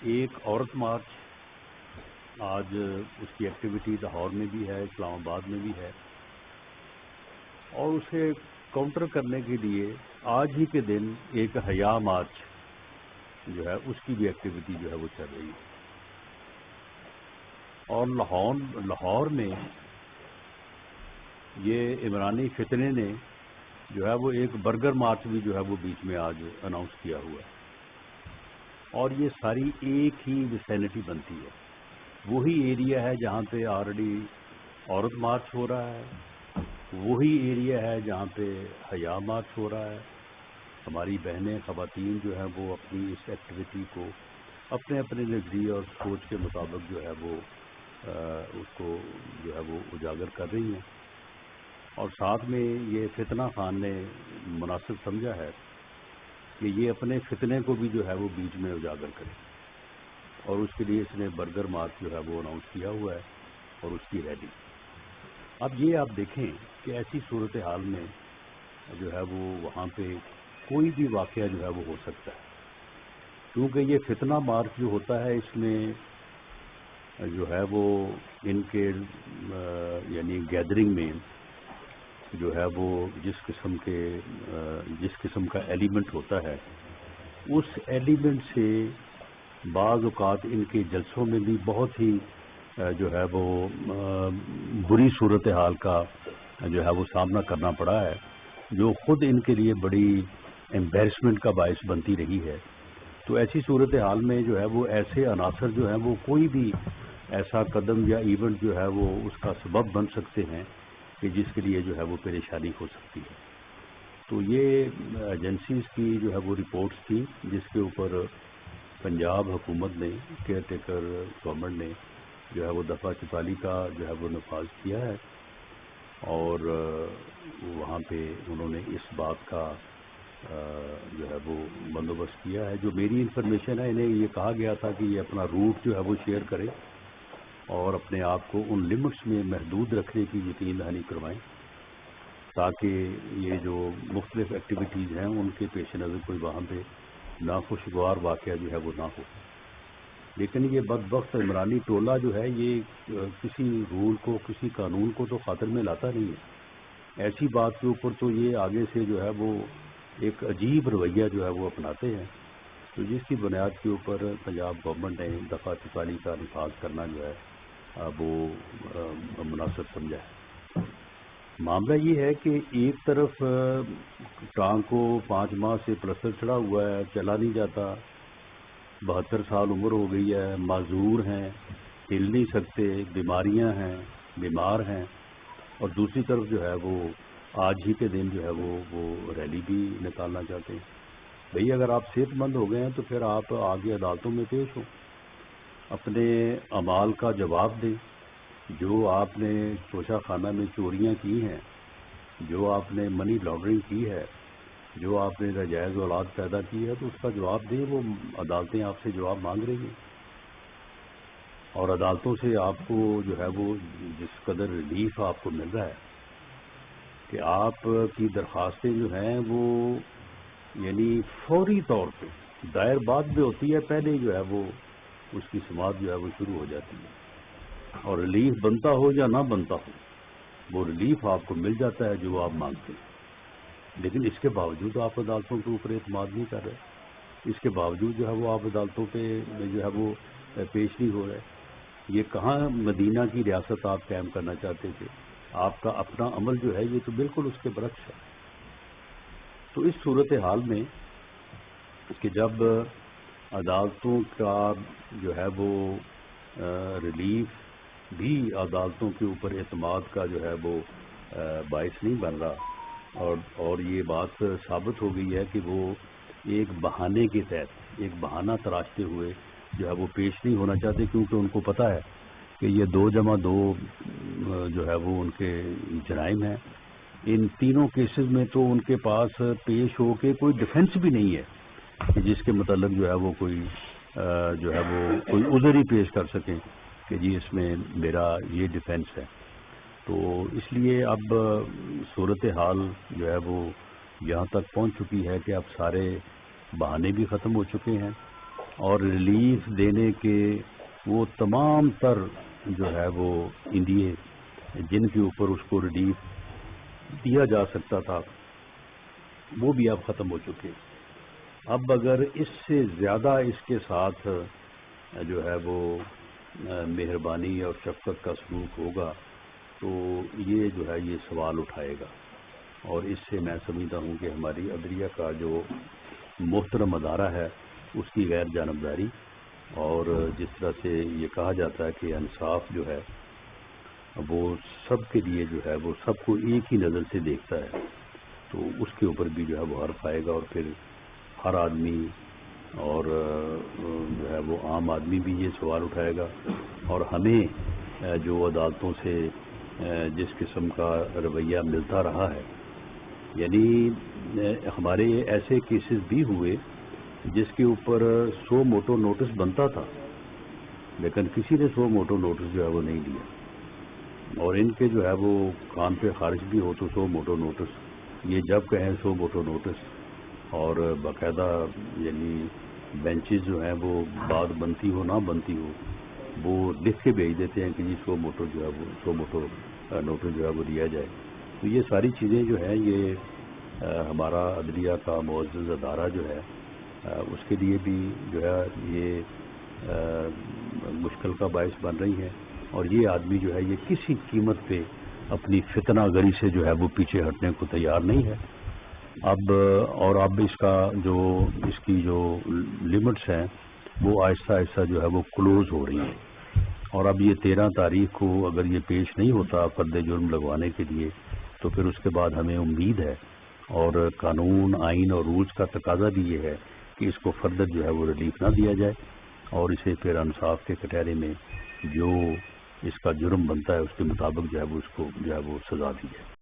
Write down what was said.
ایک عورت مارچ آج اس کی ایکٹیویٹی لاہور میں بھی ہے، اسلام آباد میں بھی ہے، اور اسے کاؤنٹر کرنے کے لیے آج ہی کے دن ایک حیا مارچ جو ہے اس کی بھی ایکٹیویٹی جو ہے وہ چل رہی ہے. اور لاہور میں یہ عمرانی فتنے نے جو ہے وہ ایک برگر مارچ بھی جو ہے وہ بیچ میں آج اناؤنس کیا ہوا ہے. اور یہ ساری ایک ہی ویسینٹی بنتی ہے، وہی ایریا ہے جہاں پہ آلریڈی عورت مارچ ہو رہا ہے، وہی ایریا ہے جہاں پہ حیا مارچ ہو رہا ہے. ہماری بہنیں خواتین جو ہیں وہ اپنی اس ایکٹیویٹی کو اپنے اپنے نظریے اور سوچ کے مطابق جو ہے وہ اس کو جو ہے وہ اجاگر کر رہی ہیں. اور ساتھ میں یہ فتنہ خان نے مناسب سمجھا ہے کہ یہ اپنے فتنے کو بھی جو ہے وہ بیچ میں اجاگر کرے، اور اس کے لیے اس نے برگر مارچ جو ہے وہ اناؤنس کیا ہوا ہے اور اس کی ریلی. اب یہ آپ دیکھیں کہ ایسی صورتحال میں جو ہے وہ وہاں پہ کوئی بھی واقعہ جو ہے وہ ہو سکتا ہے، کیونکہ یہ فتنہ مارچ جو ہوتا ہے اس میں جو ہے وہ ان کے یعنی گیدرنگ میں جو ہے وہ جس قسم کا ایلیمنٹ ہوتا ہے، اس ایلیمنٹ سے بعض اوقات ان کے جلسوں میں بھی بہت ہی جو ہے وہ بری صورتحال کا جو ہے وہ سامنا کرنا پڑا ہے، جو خود ان کے لیے بڑی امبیرسمنٹ کا باعث بنتی رہی ہے. تو ایسی صورتحال میں جو ہے وہ ایسے عناصر جو ہیں وہ کوئی بھی ایسا قدم یا ایونٹ جو ہے وہ اس کا سبب بن سکتے ہیں کہ جس کے لیے جو ہے وہ پریشانی ہو سکتی ہے. تو یہ ایجنسیز کی جو ہے وہ رپورٹس تھی جس کے اوپر پنجاب حکومت نے کیئر ٹیکر گورنمنٹ نے جو ہے وہ دفعہ 44 کا جو ہے وہ نفاذ کیا ہے، اور وہاں پہ انہوں نے اس بات کا جو ہے وہ بندوبست کیا ہے. جو میری انفارمیشن ہے، انہیں یہ کہا گیا تھا کہ یہ اپنا روٹ جو ہے وہ شیئر کرے اور اپنے آپ کو ان لمٹس میں محدود رکھنے کی یقین دہانی کروائیں تاکہ یہ جو مختلف ایکٹیویٹیز ہیں ان کے پیش نظر کوئی وہاں پہ ناخوشگوار واقعہ جو ہے وہ نہ ہو. لیکن یہ بدبخت عمرانی ٹولہ جو ہے یہ کسی رول کو، کسی قانون کو تو خاطر میں لاتا نہیں ہے. ایسی بات کے اوپر تو یہ آگے سے جو ہے وہ ایک عجیب رویہ جو ہے وہ اپناتے ہیں. تو جس کی بنیاد کے اوپر پنجاب گورنمنٹ نے دفعہ 44 کا نفاذ کرنا جو ہے وہ مناسب سمجھا ہے. معاملہ یہ ہے کہ ایک طرف ٹانگ کو 5 ماہ سے پلستر چڑھا ہوا ہے، چلا نہیں جاتا، 72 سال عمر ہو گئی ہے، معذور ہیں، ہل نہیں سکتے، بیماریاں ہیں، بیمار ہیں، اور دوسری طرف جو ہے وہ آج ہی کے دن جو ہے وہ ریلی بھی نکالنا چاہتے ہیں. بھئی اگر آپ صحت مند ہو گئے ہیں تو پھر آپ آگے عدالتوں میں پیش ہوں، اپنے اعمال کا جواب دیں. جو آپ نے توشہ خانہ میں چوریاں کی ہیں، جو آپ نے منی لانڈرنگ کی ہے، جو آپ نے ناجائز اولاد پیدا کی ہے، تو اس کا جواب دیں. وہ عدالتیں آپ سے جواب مانگ رہی ہیں، اور عدالتوں سے آپ کو جو ہے وہ جس قدر ریلیف آپ کو مل رہا ہے کہ آپ کی درخواستیں جو ہیں وہ یعنی فوری طور پہ دائر بعد میں ہوتی ہے، پہلے جو ہے وہ اس کی سماعت جو ہے وہ شروع ہو جاتی ہے، اور ریلیف بنتا ہو یا نہ بنتا ہو وہ ریلیف آپ کو مل جاتا ہے جو آپ مانگتے ہیں. لیکن اس کے باوجود آپ عدالتوں کے اوپر اعتماد نہیں کر رہے، اس کے باوجود جو ہے وہ آپ عدالتوں پہ جو ہے وہ پیش نہیں ہو رہے. یہ کہاں مدینہ کی ریاست آپ قائم کرنا چاہتے تھے؟ آپ کا اپنا عمل جو ہے یہ تو بالکل اس کے برعکس ہے. تو اس صورتحال میں کہ جب عدالتوں کا جو ہے وہ ریلیف بھی عدالتوں کے اوپر اعتماد کا جو ہے وہ باعث نہیں بن رہا، اور یہ بات ثابت ہو گئی ہے کہ وہ ایک بہانے کے تحت ایک بہانہ تراشتے ہوئے جو ہے وہ پیش نہیں ہونا چاہتے، کیونکہ ان کو پتہ ہے کہ یہ 2+2 جو ہے وہ ان کے جرائم ہیں. ان تینوں کیسز میں تو ان کے پاس پیش ہو کے کوئی ڈیفنس بھی نہیں ہے جس کے متعلق جو ہے وہ کوئی جو ہے وہ کوئی عذر ہی پیش کر سکیں کہ جی اس میں میرا یہ ڈیفنس ہے. تو اس لیے اب صورتحال جو ہے وہ یہاں تک پہنچ چکی ہے کہ اب سارے بہانے بھی ختم ہو چکے ہیں، اور ریلیف دینے کے وہ تمام تر جو ہے وہ اندیے جن کے اوپر اس کو ریلیف دیا جا سکتا تھا وہ بھی اب ختم ہو چکے. اب اگر اس سے زیادہ اس کے ساتھ جو ہے وہ مہربانی اور شفقت کا سلوک ہوگا تو یہ جو ہے یہ سوال اٹھائے گا. اور اس سے میں سمجھتا ہوں کہ ہماری عدلیہ کا جو محترم ادارہ ہے اس کی غیر جانبداری، اور جس طرح سے یہ کہا جاتا ہے کہ انصاف جو ہے وہ سب کے لیے جو ہے وہ سب کو ایک ہی نظر سے دیکھتا ہے، تو اس کے اوپر بھی جو ہے وہ حرف آئے گا. اور پھر ہر آدمی اور جو ہے وہ عام آدمی بھی یہ سوال اٹھائے گا. اور ہمیں جو عدالتوں سے جس قسم کا رویہ ملتا رہا ہے، یعنی ہمارے ایسے کیسز بھی ہوئے جس کے اوپر 100 موٹو نوٹس بنتا تھا لیکن کسی نے 100 موٹو نوٹس جو ہے وہ نہیں دیا، اور ان کے جو ہے وہ کام پہ خارج بھی ہو تو 100 موٹو نوٹس، یہ جب کہیں 100 موٹو نوٹس، اور باقاعدہ یعنی بینچز جو ہیں وہ بات بنتی ہو نہ بنتی ہو وہ لکھ کے بھیج دیتے ہیں کہ جی 100 موٹو جو ہے وہ 100 موٹو نوٹس جو ہے وہ دیا جائے. تو یہ ساری چیزیں جو ہیں یہ ہمارا عدلیہ کا معزز ادارہ جو ہے اس کے لیے بھی جو ہے یہ مشکل کا باعث بن رہی ہیں. اور یہ آدمی جو ہے یہ کسی قیمت پہ اپنی فتنہ گری سے جو ہے وہ پیچھے ہٹنے کو تیار نہیں ہے. اب اس کا جو اس کی جو لمٹس ہیں وہ آہستہ آہستہ جو ہے وہ کلوز ہو رہی ہیں. اور اب یہ 13 تاریخ کو اگر یہ پیش نہیں ہوتا فرد جرم لگوانے کے لیے تو پھر اس کے بعد ہمیں امید ہے، اور قانون آئین اور رولز کا تقاضا بھی یہ ہے کہ اس کو فردر جو ہے وہ ریلیف نہ دیا جائے، اور اسے پھر انصاف کے کٹہرے میں جو اس کا جرم بنتا ہے اس کے مطابق جو ہے وہ اس کو جو ہے وہ سزا دی جائے.